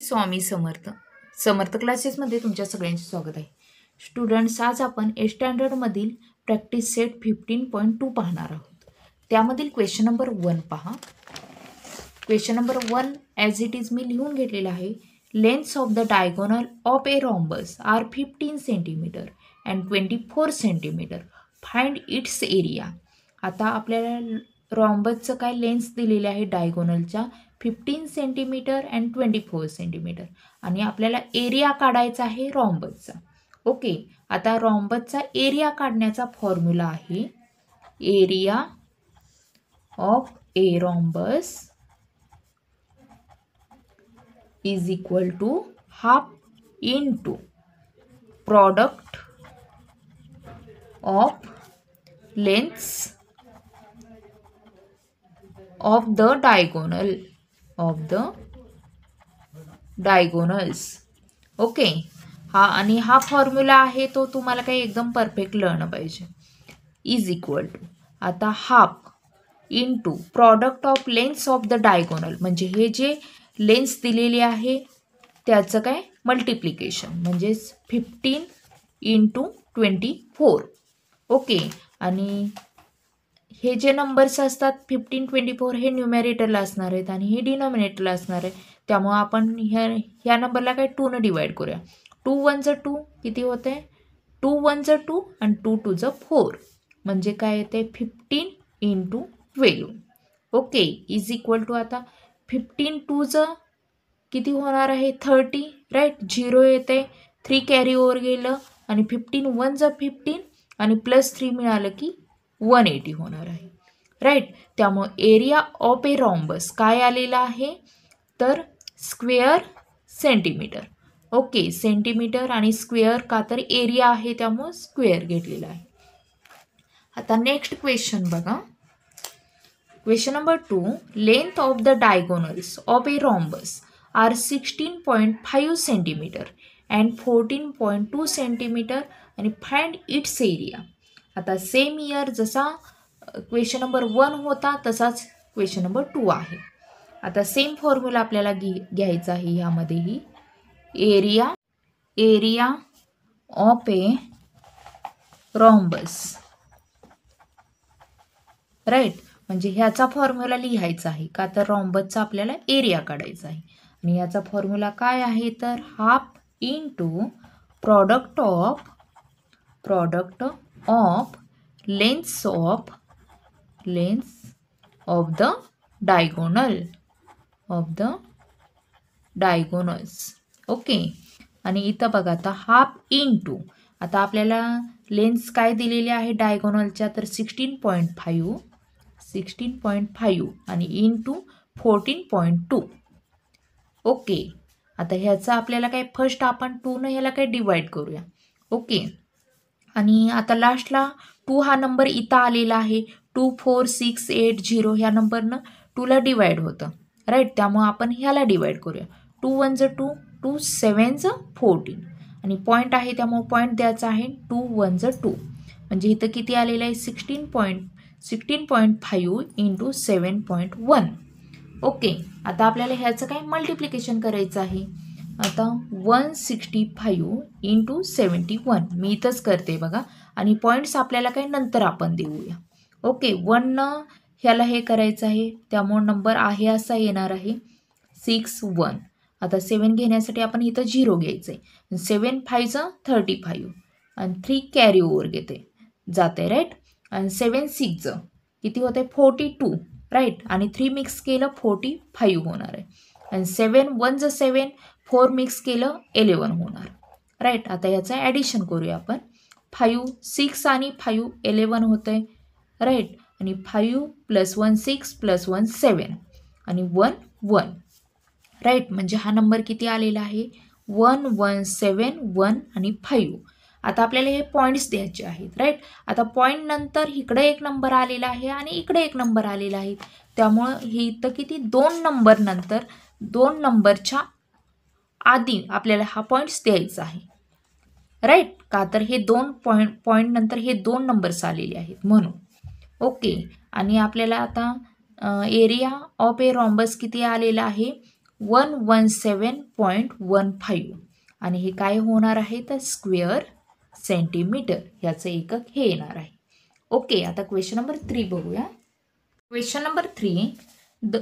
स्वामी समर्थ समर्थ क्लासेसमध्ये तुमच्या सगळ्यांचे स्वागत आहे. स्टुडंट्स, आज आपण ए स्टँडर्डमधील प्रॅक्टिस सेट 15.2 पाहणार आहोत. त्यामधील क्वेश्चन नंबर 1 पहा. Question number 1 as it is मी लिहून घेतलेला आहे. Lengths of the diagonal of a rhombus are 15 centimetre and 24 centimetre. Find its area. आता आपल्याला रॉम्बसचं काय लेन्स दिलेले आहे डायगोनलच्या 15 सेंटीमीटर अँड 24 सेंटीमीटर आणि आपल्याला एरिया काढायचा आहे रॉम्बसचा. ओके, आता रॉम्बसचा एरिया काढण्याचा फॉर्म्युला आहे area of a rhombus is equal to half into product of lengths of the diagonals. Okay, आणि हा फॉर्म्युला आहे तो तुम्हाला काही एकदम परफेक्ट लिहिणं पाहिजे. इज इक्वल टू आता half into product of lens of the diagonal, म्हणजे हे जे लेन्स दिलेले आहे त्याचं काय मल्टिप्लिकेशन, म्हणजे 15 इंटू 24. ओके, आणि हे जे नंबर्स असतात 15, 24 हे न्यूमरेटरला असणार आहेत आणि हे डिनॉमिनेटरला असणार आहे. त्यामुळे आपण ह्या नंबरला काय 2 ने डिवाइड करूया. 2 1 ज 2 किती होते? 2 1 ज 2 आणि 2 2 ज 4, म्हणजे काय येते 15 into 12. Okay, is equal to आता 15 2 ज किती होणार आहे 30, राईट. 0 येते, 3 कॅरी ओव्हर गेलं आणि 15 1 ज 15 आणि प्लस 3 मिळालं की 180 होणार आहे, राईट. त्यामुळे एरिया ऑफ ए रॉम्बस काय आलेला आहे तर स्क्वेअर सेंटीमीटर. ओके, सेंटीमीटर आणि स्क्वेअर का तर एरिया आहे त्यामुळे स्क्वेअर घेतलेला आहे. आता नेक्स्ट क्वेश्चन बघा. Question number 2, length of the diagonals of a rhombus are 16.5 centimetre and 14.2 centimetre आणि फाइंड इट्स एरिया. आता सेम इयर जसा क्वेश्चन नंबर 1 होता तसाच क्वेश्चन नंबर 2 आहे. आता सेम फॉर्म्युला आपल्याला घ्यायचा आहे ह्यामध्येही. Area of a rhombus, right. म्हणजे ह्याचा फॉर्म्युला लिहायचा आहे का तर रॉम्बसचा आपल्याला एरिया काढायचा आहे आणि याचा फॉर्म्युला काय आहे तर half into product of lengths of the diagonals. Okay, आणि इथं बघा आता हाफ इनटू, आता आपल्याला लेन्स काय दिलेले आहे डायगोनलच्या तर 16.5 आणि इनटू 14.2. ओके, आता ह्याचा आपल्याला काय फर्स्ट आपण 2 ने ह्याला काय डिवाइड करूया. ओके, आणि आता लास्टला 2 हा नंबर इथं आलेला आहे. 2 4 6 8 0 ह्या नंबरनं 2ला डिवाइड होतं, राईट. त्यामुळे आपण ह्याला डिवाइड करूया. 2 1 ज 2, 2 7 ज 14 आणि पॉईंट आहे त्यामुळे पॉईंट द्यायचा आहे 2 1 ज 2, म्हणजे इथं किती आलेलं आहे 16.5 इंटू 7.1. ओके, आता आपल्याला ह्याचं काय मल्टिप्लिकेशन करायचं आहे. आता 165 इंटू 71 मी इथंच करते बघा, आणि पॉईंट्स आपल्याला काय नंतर आपण देऊया. ओके, 1 ह्याला हे करायचं आहे त्यामुळे नंबर आहे असा येणार आहे 6 1. आता 7 घेण्यासाठी आपण इथं 0 घ्यायचं आहे. 7 5 35 आणि 3 कॅरी ओव्हर जाते, राईट. आणि 7 6 किती होते 42, राईट. आणि 3 मिक्स केलं 45 होणार आहे. आणि 7 1 ज 7, 4 मिक्स केलं 11 होणार, राईट. आता याचं ॲडिशन करूया आपण. 5 6 आणि 5 11 होतं आहे, राईट. आणि 5 + 1 6 + 1 7 आणि 1 1, राईट. म्हणजे हा नंबर किती आलेला आहे 1 1 7 1 आणि 5. आता आपल्याला हे पॉईंट्स द्यायचे आहेत, राईट. आता पॉईंट नंतर इकडे एक नंबर आलेला आहे आणि इकडे एक नंबर आलेला आहे, त्यामुळं हे इथं किती 2 नंबर नंतर 2 नंबरच्या आधी आपल्याला हा पॉईंट्स द्यायचा आहे, राईट. का तर हे 2 पॉईंट नंतर हे 2 नंबर्स आलेले आहेत म्हणून. ओके, आणि आपल्याला आता एरिया ऑफ ए रॉम्बस किती आलेला आहे 117.15 आणि हे काय होणार आहे तर स्क्वेअर सेंटीमीटर ह्याचं एकक हे येणार आहे. ओके, आता क्वेश्चन नंबर 3 बघूया. Question number 3, the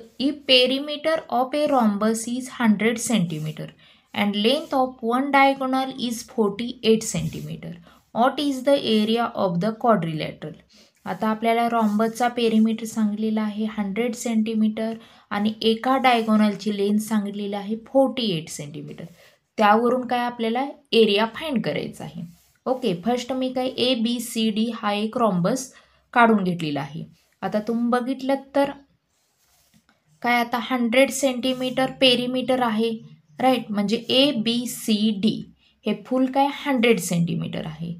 perimeter of a rhombus is 100 centimeter and length of one diagonal is 48 centimeter. What is the area of the quadrilateral? आता आपल्याला रॉम्बसचा पेरिमीटर सांगितलेला आहे 100 सेंटीमीटर आणि एका डायगोनलची लेंथ सांगितलेली आहे 48 सेंटीमीटर. त्यावरून काय आपल्याला एरिया फाइंड करायचा आहे. ओके, फर्स्ट मी काय ABCD हा एक रॉम्बस काढून घेतलेला आहे. आता तुम्ही बघितलं तर काय आता 100 सेंटीमीटर पेरिमीटर आहे, राईट. म्हणजे ABCD हे फुल काय 100 सेंटीमीटर आहे.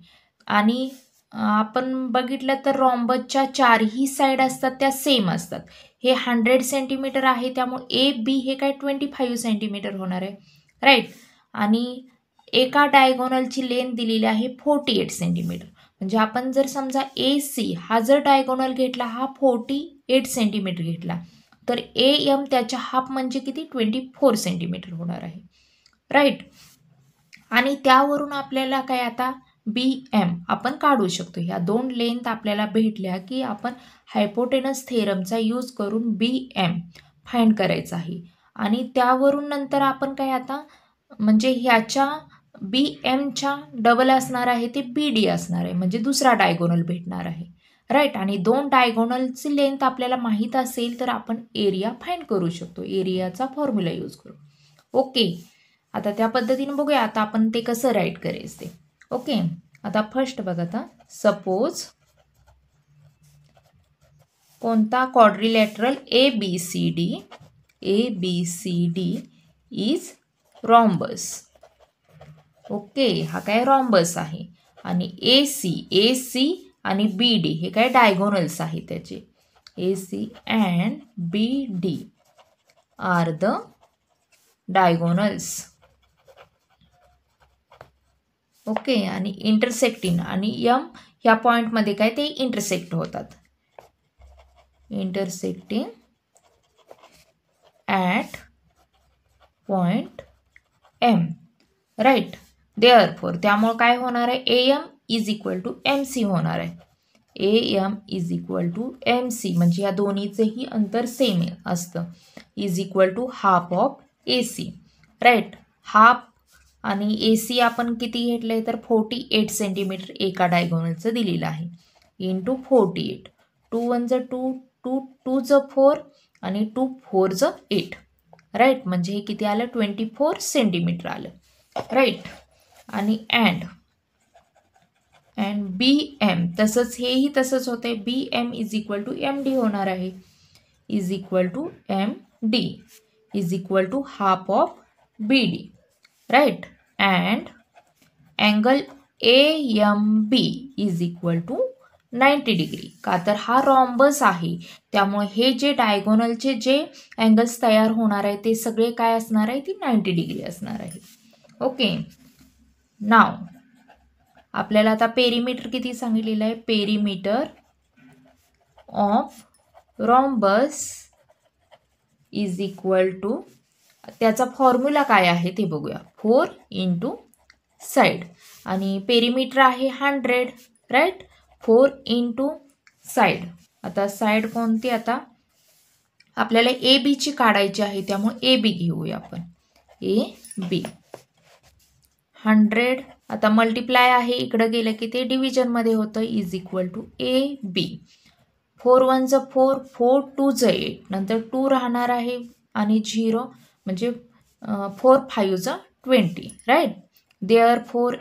आणि आपण बघितलं तर रॉम्बसच्या चारही साईड असतात त्या सेम असतात. हे 100 सेंटीमीटर आहे त्यामुळे AB हे काय 25 सेंटीमीटर होणार आहे, राईट. आणि एका डायगोनलची लेंथ दिलेली आहे 48 सेंटीमीटर. म्हणजे आपण जर समजा AC हा जर डायगोनल घेतला, हा 48 सेंटीमीटर घेतला, तर AM त्याच्या हाफ म्हणजे किती 24 सेंटीमीटर होणार आहे, राईट. आणि त्यावरून आपल्याला काय आता BM आपण काढू शकतो. ह्या दोन लेंथ आपल्याला भेटल्या की आपण हायपोटेनस थेरमचा यूज करून BM फाइंड करायचा आहे. आणि त्यावरून नंतर आपण काय आता म्हणजे ह्याच्या BMच्या डबल असणार आहे ते BD असणार आहे, म्हणजे दुसरा डायगोनल भेटणार आहे, राईट. आणि दोन डायगोनलची लेंथ आपल्याला माहीत असेल तर आपण एरिया फाइंड करू शकतो, एरियाचा फॉर्म्युला यूज करू. ओके, आता त्या पद्धतीने बघूया आता आपण ते कसं राईट करायचं ते. ओके, आता फर्स्ट बघा, आता सपोज कोणता quadrilateral ABCD is rhombus. Okay, हा काय रॉम्बस आहे. आणि AC आणि BD हे काय डायगोनल्स आहे त्याचे. AC and BD are the diagonals. Okay, आणि इंटरसेक्टिंग आणि M ह्या पॉईंटमध्ये काय ते इंटरसेक्ट होतात. Intersecting at point M, right. Therefore त्यामुळे काय होणार आहे AM is equal to MC होणार आहे. AM is equal to MC म्हणजे या दोन्हीचेही अंतर सेम असतं. Is equal to half of AC, right. Half आणि AC आपण किती घेतलं आहे तर 48 सेंटीमीटर एका डायगोनलचं दिलेलं आहे इंटू 48. 2 1 2 2 2 4 आणि 2 4 8, राईट. म्हणजे हे किती आलं 24 सेंटीमीटर आलं, राईट. आणि अँड BM तसंच हेही तसंच होतं आहे. BM is equal to MD होणार आहे. Is equal to MD is equal to half of BD, right. And angle AMB is equal to 90 degree. का तर हा रॉम्बस आहे त्यामुळे हे जे डायगोनलचे जे अँगल्स तयार होणार आहे ते सगळे काय असणार आहे ती 90 डिग्री असणार आहे. ओके, नाव आपल्याला आता पेरिमीटर किती सांगितलेलं आहे. Perimeter of rhombus is equal to त्याचा फॉर्म्युला काय आहे ते बघूया. 4 इंटू साईड आणि पेरिमीटर आहे 100, राईट. 4 into side. आता साईड कोणती आता आपल्याला ABची काढायची आहे त्यामुळे AB घेऊया आपण. AB 100 आता मल्टिप्लाय आहे इकडं गेलं की ते डिव्हिजनमध्ये होतं. इज इक्वल टू AB 4 1 4 4 2 8 नंतर 2 राहणार आहे आणि 0 म्हणजे 4 5 20, right. Therefore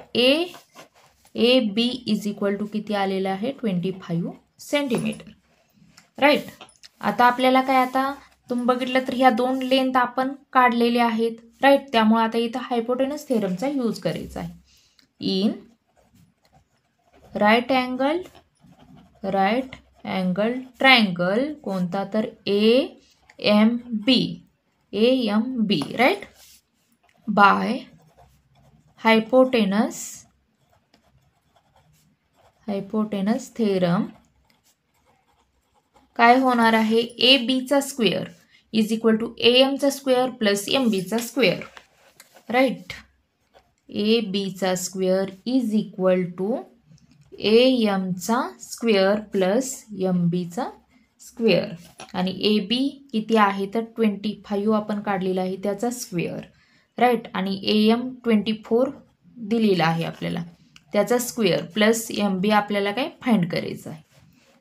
AB is equal to किती आलेलं आहे 25 सेंटीमीटर, राईट. आता आपल्याला काय आता तुम्ही बघितलं तर ह्या दोन लेंथ आपण काढलेल्या आहेत, राईट. त्यामुळे आता इथं हायपोटेनस थेरमचा यूज करायचा आहे. इन राईट अँगल ट्रायंगल कोणता तर AMB, right. By hypotenuse theorem काय होणार आहे ABचा square is equal to AM चा स्क्वेअर प्लस MBचा स्क्वेअर, राईट. ABचा स्क्वेअर इज इक्वल टू AMचा स्क्वेअर प्लस MBचा स्क्वेअर. आणि AB किती आहे तर 25 आपण काढलेला आहे त्याचा स्क्वेअर, राईट. आणि AM 24 दिलेला आहे आपल्याला त्याचा स्क्वेअर प्लस MB आपल्याला काय फाइंड करायचं आहे.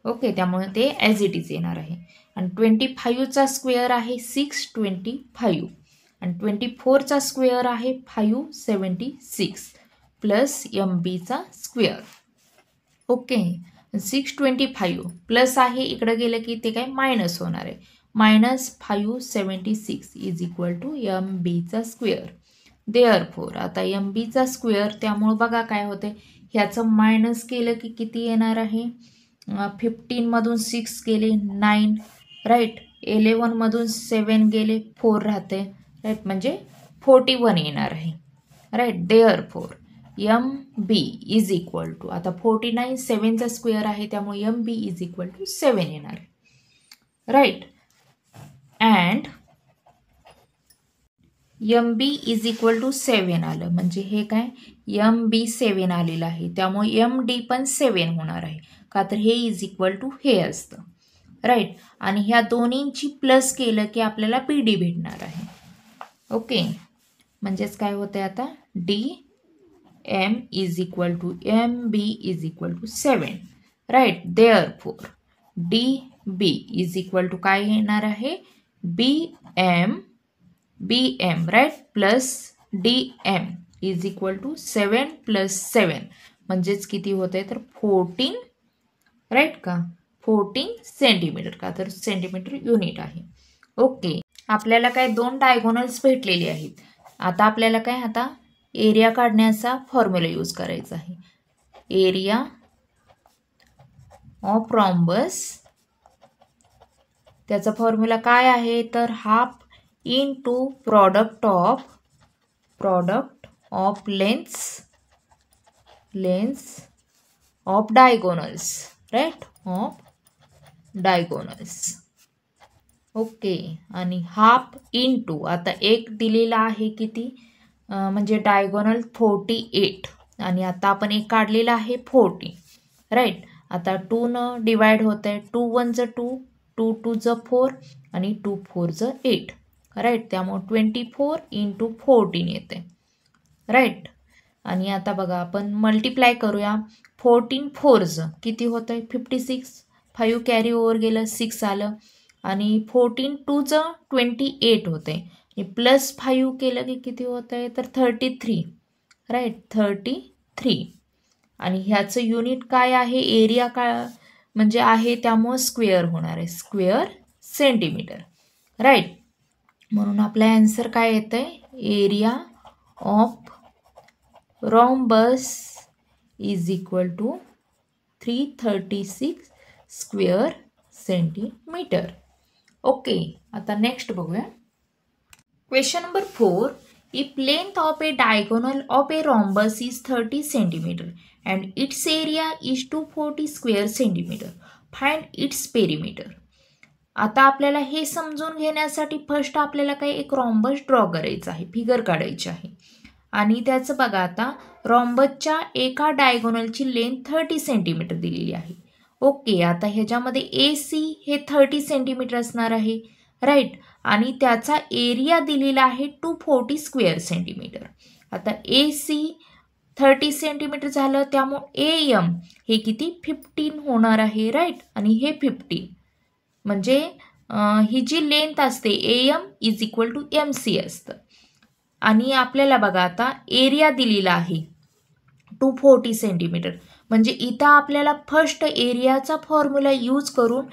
ओके, त्यामुळे ते ॲज इट इज येणार आहे. आणि 25चा स्क्वेअर आहे 625 आणि 24चा स्क्वेअर आहे 576 प्लस MBचा स्क्वेअर. ओके, 625 प्लस आहे इकडे गेलं की ते काय मायनस होणार आहे. मायनस 576 इज इक्वल टू MBचा स्क्वेअर. देअरफोर आता MBचा स्क्वेअर, त्यामुळे बघा काय होते, ह्याचं मायनस केलं की किती येणार आहे. 15मधून 6 गेले 9, राईट. 11मधून 7 गेले 4 राहते, राईट. म्हणजे 41 येणार आहे, right. Therefore MB is equal to, आता 49 7चा स्क्वेअर आहे त्यामुळे MB इज इक्वल टू 7 येणार आहे, right. And MB is equal to 7 आलं म्हणजे हे काय MB 7 आलेलं आहे त्यामुळे MD पण 7 होणार आहे, का तर हे इज इक्वल टू हे असतं, राईट. आणि ह्या दोन्हींची प्लस केलं की आपल्याला PD भेटणार आहे. ओके, म्हणजेच काय होतं आता DM is equal to MB is equal to 7, right. Therefore DB is equal to काय येणार आहे BM, right, plus DM is equal to 7 plus 7 म्हणजेच किती होत आहे तर 14, राईट का 14 सेंटीमीटर, का तर सेंटीमीटर युनिट आहे. ओके, आपल्याला काय दोन डायगोनल्स भेटलेले आहेत. आता आपल्याला काय आता एरिया काढण्याचा फॉर्म्युला यूज करायचा आहे. एरिया ऑफ रॉम्बस, त्याचा फॉर्म्युला काय आहे तर half into product of lengths of diagonals, right, of diagonals. Okay, आणि हाफ इनटू आता एक दिलेला आहे किती म्हणजे डायगोनल 48 आणि आता आपण एक काढलेला आहे 40, राईट. आता 2 न डिवाइड होत आहे, 2 1 ज 2, 2 2 ज 4 आणि 2 4 ज 8, राईट. त्यामुळे 24 इंटू 14 येते, राईट. आणि आता बघा आपण मल्टिप्लाय करूया. 14 4 किती होत आहे 56, 5 कॅरी ओव्हर गेलं 6 आलं आणि 14 2 28 होते आणि प्लस 5 केलं की किती होत आहे तर 33, राईट, 33. आणि ह्याचं युनिट काय आहे एरिया काय म्हणजे आहे त्यामुळे स्क्वेअर होणार आहे, स्क्वेअर सेंटीमीटर, राईट. म्हणून आपला आन्सर काय येतं आहे area of rhombus is equal to 336 square centimetre. Okay, आता नेक्स्ट बघूया. Question number 4. If length of a diagonal of a rhombus is 30 centimeter and its area is 240 square centimeter, find its perimeter. आता आपल्याला हे समजून घेण्यासाठी first आपल्याला काही एक रॉम्बस ड्रॉ करायचं आहे, फिगर काढायची आहे. आणि त्याचं बघा आता रॉम्बसच्या एका डायगोनलची लेंथ 30 सेंटीमीटर दिलेली आहे. ओके, आता ह्याच्यामध्ये AC हे 30 सेंटीमीटर असणार आहे, राईट. आणि त्याचा एरिया दिलेला आहे 240 स्क्वेअर सेंटीमीटर. आता AC 30 सेंटीमीटर झालं त्यामुळे AM हे किती 15 होणार आहे, राईट. आणि हे 15 म्हणजे ही जी लेंथ असते AM is equal to MC असतं. आणि आपल्याला बघा आता एरिया दिलेला आहे 240 सेंटीमीटर म्हणजे इथं आपल्याला फर्स्ट एरियाचा फॉर्म्युला यूज करून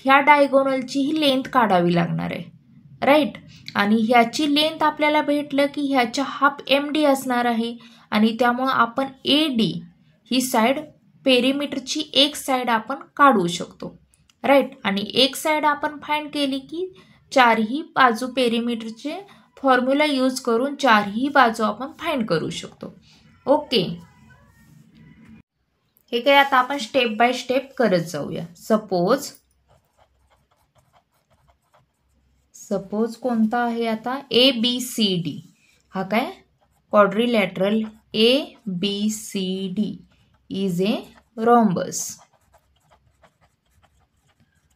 ह्या डायगोनलची ही लेंथ काढावी लागणार आहे, राईट. आणि ह्याची लेंथ आपल्याला भेटलं की ह्याच्या हाफ MD असणार आहे आणि त्यामुळं आपण AD ही साईड पेरिमीटरची एक साईड आपण काढू शकतो, राईट. आणि एक साईड आपण फाइंड केली की चारही बाजू पेरिमीटरचे फॉर्म्युला यूज करून चारही बाजू आपण फाइंड करू शकतो. ओके, हे काय आता आपण स्टेप बाय स्टेप करत जाऊया. सपोज कोणता आहे आता ABCD हा काय quadrilateral ABCD is a rhombus.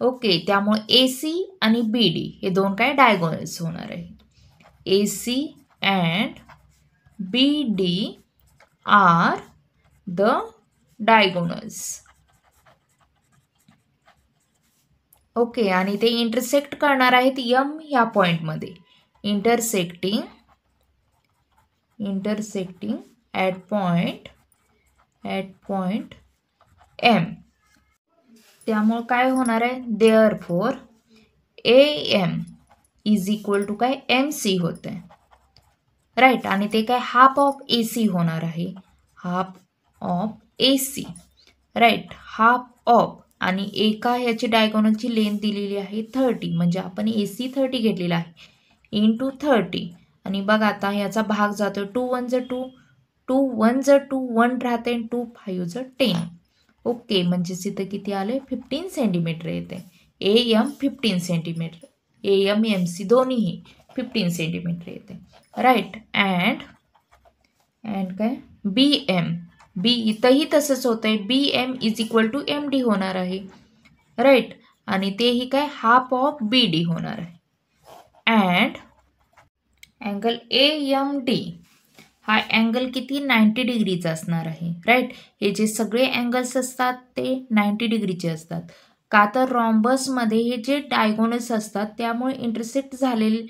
Okay, त्यामुळे AC आणि BD हे दोन काय डायगोनल्स होणार आहे. AC and BD are the diagonals. Okay, आणि ते इंटरसेक्ट करणार आहेत M ह्या पॉइंटमध्ये. Intersecting at point M. त्यामुळे काय होणार आहे, therefore AM is equal to काय MC होते, राईट. आणि ते काय हाफ ऑफ AC होणार आहे, half of AC, right. Half of आणि एका ह्याची डायगोनलची लेंथ दिलेली आहे 30, म्हणजे आपण AC 30 घेतलेला आहे इंटू 30. आणि बघा आता ह्याचा भाग जातो 2 1 ज 2, 2 1 ज 2 1 राहते, 2 5 ज 10. ओके, म्हणजे इथं किती आले 15 सेंटीमीटर येते. AM 15 सेंटीमीटर, AM MC दोन्हीही 15 सेंटीमीटर येते, राईट. अँड काय BM, B इथंही तसंच होतं आहे, BM is equal to MD होणार आहे, राईट. आणि तेही काय हाफ ऑफ BD होणार आहे. अँड अँगल AMD हा अँगल किती 90 डिग्रीचा असणार आहे, राईट. हे जे सगळे अँगल्स असतात ते 90 डिग्रीचे असतात. का तर रॉम्बसमध्ये हे जे डायगोनल्स असतात त्यामुळे इंटरसेक्ट झालेले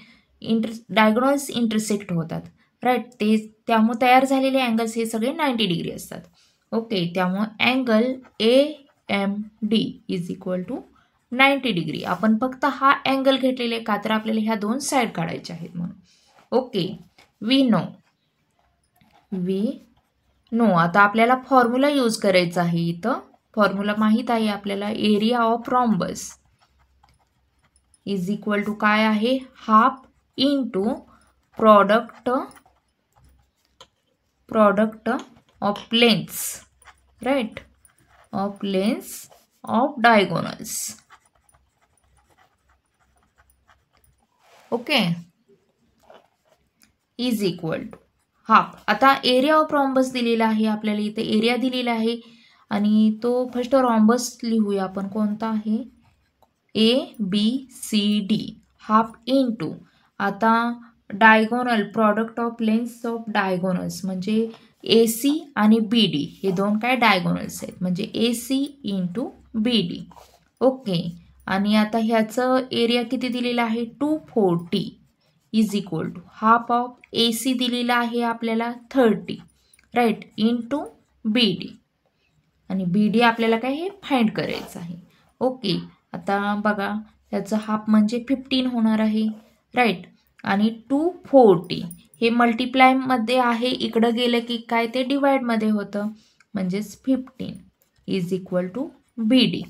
डायगोनल्स इंटरसेक्ट होतात, राईट. ते त्यामुळे तयार झालेले अँगल्स हे सगळे 90 डिग्री असतात. ओके, त्यामुळे angle AMD is equal to 90 degree. आपण फक्त हा अँगल घेतलेले का तर आपल्याला ह्या दोन साईड काढायच्या आहेत म्हणून. ओके, वी नो आता आपल्याला फॉर्म्युला यूज करायचा आहे. इथं फॉर्म्युला माहीत आहे आपल्याला, area of rhombus is equal to काय आहे, half into product of lengths, right, of lengths of diagonals. Okay, is equal to half. आता एरिया ऑफ रॉम्बस दिलेला आहे आपल्याला, इथे एरिया दिलेला आहे आणि तो फर्स्ट रॉम्बस लिहूया आपण, कोणता आहे ABCD, हाफ इंटू आता diagonal product of lengths of diagonals म्हणजे AC आणि BD हे दोन काय डायगोनल्स आहेत, म्हणजे AC इंटू BD. ओके, आणि आता ह्याचं एरिया किती दिलेला आहे 240 is equal to half of AC दिलेला आहे आपल्याला 30, राईट, इंटू BD. आणि BD आपल्याला काय हे फाइंड करायचं आहे. ओके, आता बघा ह्याचं हाफ म्हणजे 15 होणार आहे, राईट. आणि 240 हे मल्टिप्लायमध्ये आहे, इकडं गेलं की काय ते डिवाइडमध्ये होतं, म्हणजेच 15 इज इक्वल टू BD.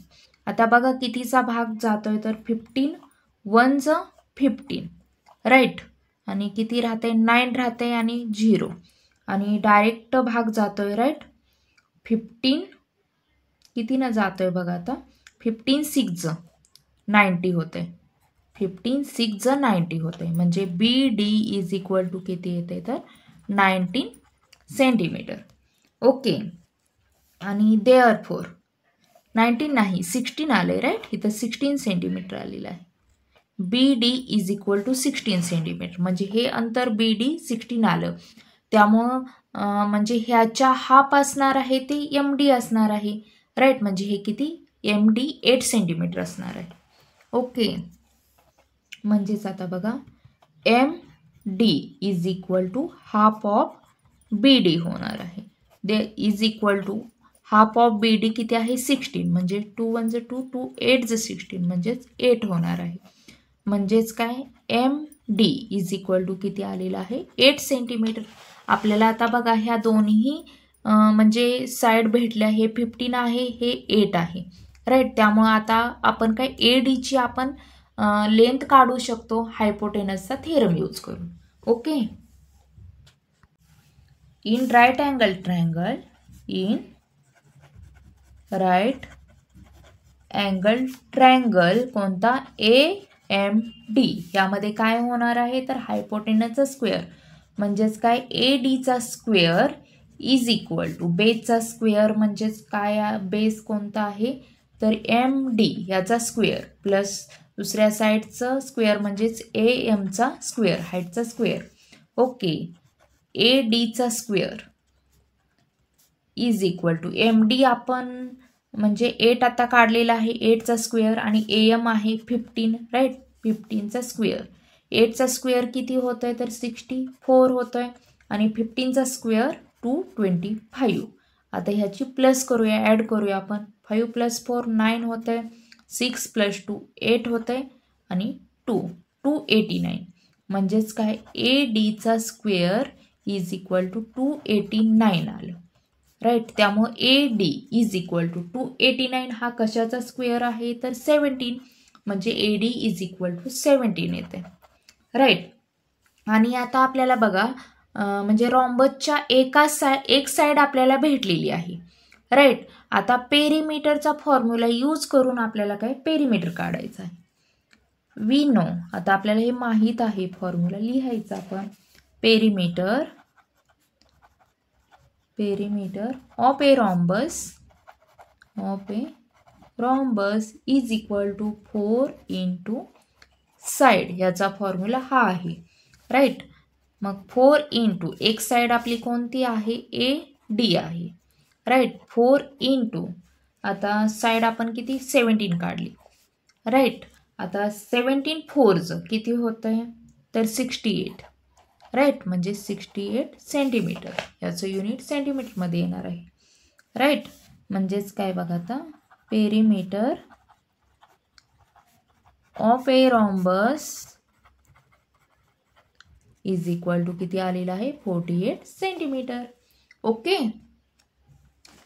आता बघा कितीचा भाग जातोय तर 15 1 ज 15, राईट. आणि किती राहते 9 राहते आणि 0 आणि डायरेक्ट भाग जातोय, राईट. 15 कितीनं जातोय बघा आता 15 6 ज 90 होते, 15 6 ज 90 होते, म्हणजे BD इज इक्वल टू किती येते तर 19 सेंटीमीटर. ओके, आणि देअरफॉर 19 नाही 16 आले, राईट. इथं 16 सेंटीमीटर आलेलं आहे. BD is equal to 16 centimetre, म्हणजे हे अंतर BD 16 आलं, त्यामुळं म्हणजे ह्याच्या हाफ असणार आहे ते MD असणार आहे, राईट. म्हणजे हे किती MD 8 सेंटीमीटर असणार आहे. ओके, म्हणजेच आता बघा MD is equal to half of BD होणार आहे. They is equal to half of BD किती आहे 16, म्हणजे 2 1 ज 2 2 8 ज 16 म्हणजेच 8 होणार आहे. म्हणजेच काय MD इज इक्वल टू किती आलेलं आहे 8 सेंटीमीटर. आपल्याला आता बघा ह्या दोन्ही म्हणजे साईड भेटल्या, हे 15 आहे हे 8 आहे, राईट. त्यामुळे आता आपण काय ADची आपण लेंथ काढू शकतो हायपोटेनसचा थेरम यूज करून. Okay, in right angle triangle कोणता एम डी. यामध्ये काय होणार आहे तर हायपोटेनसचा स्क्वेअर म्हणजेच काय ए डीचा स्क्वेअर इज इक्वल टू बेसचा स्क्वेअर म्हणजेच काय बेस कोणता आहे तर एम डी याचा स्क्वेअर प्लस दुसऱ्या साईडचं स्क्वेअर म्हणजेच ए एमचा स्क्वेअर हाईटचा स्क्वेअर. ओके, ए डीचा square is equal to M D आपण म्हणजे 8 आता काढलेला आहे 8चा स्क्वेअर आणि ए एम आहे 15 राईट 15चा स्क्वेअर. 8चा स्क्वेअर किती होत आहे तर 64 होत आहे आणि 15चा स्क्वेअर 225. आता ह्याची प्लस करूया ॲड करूया आपण 5 + 4 9 होत आहे 6 + 2 8 होत आहे आणि 289 म्हणजेच काय ए डीचा स्क्वेअर इज इक्वल टू 289 आलं राईट. त्यामुळे A D is equal to 289 हा कशाचा स्क्वेअर आहे तर 17 म्हणजे A D is equal to 17 येते राईट. आणि आता आपल्याला बघा म्हणजे रॉम्बसच्या एक साईड आपल्याला भेटलेली आहे राईट. आता पेरिमीटरचा फॉर्म्युला यूज करून आपल्याला काय पेरिमीटर काढायचं आहे. वी नो आता आपल्याला हे माहीत आहे फॉर्म्युला लिहायचा आपण perimeter of a rhombus is equal to 4 × side याचा फॉर्म्युला हा आहे राईट. मग 4 × एक साईड आपली कोणती आहे ए डी आहे राईट. 4 × आता साईड आपण किती 17 काढली राईट. आता 17 4 किती होत आहे तर 68 राईट म्हणजे 68 सेंटीमीटर याचं युनिट सेंटीमीटरमध्ये येणार आहे राईट. म्हणजेच काय बघा आता perimeter of a rhombus is equal to किती आलेला आहे 48 सेंटीमीटर. ओके,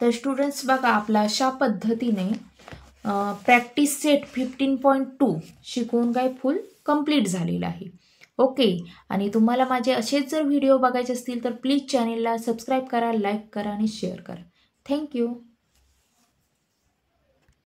तर स्टुडंट्स बघा आपला अशा पद्धतीने प्रॅक्टिस सेट 15.2 शिकवून काय फुल कंप्लीट झालेला आहे. ओके, आणि तुम्हाला माझे असेच जर व्हिडिओ बघायचे असतील तर प्लीज चॅनेलला सबस्क्राईब करा, लाईक करा आणि शेअर करा. थँक्यू.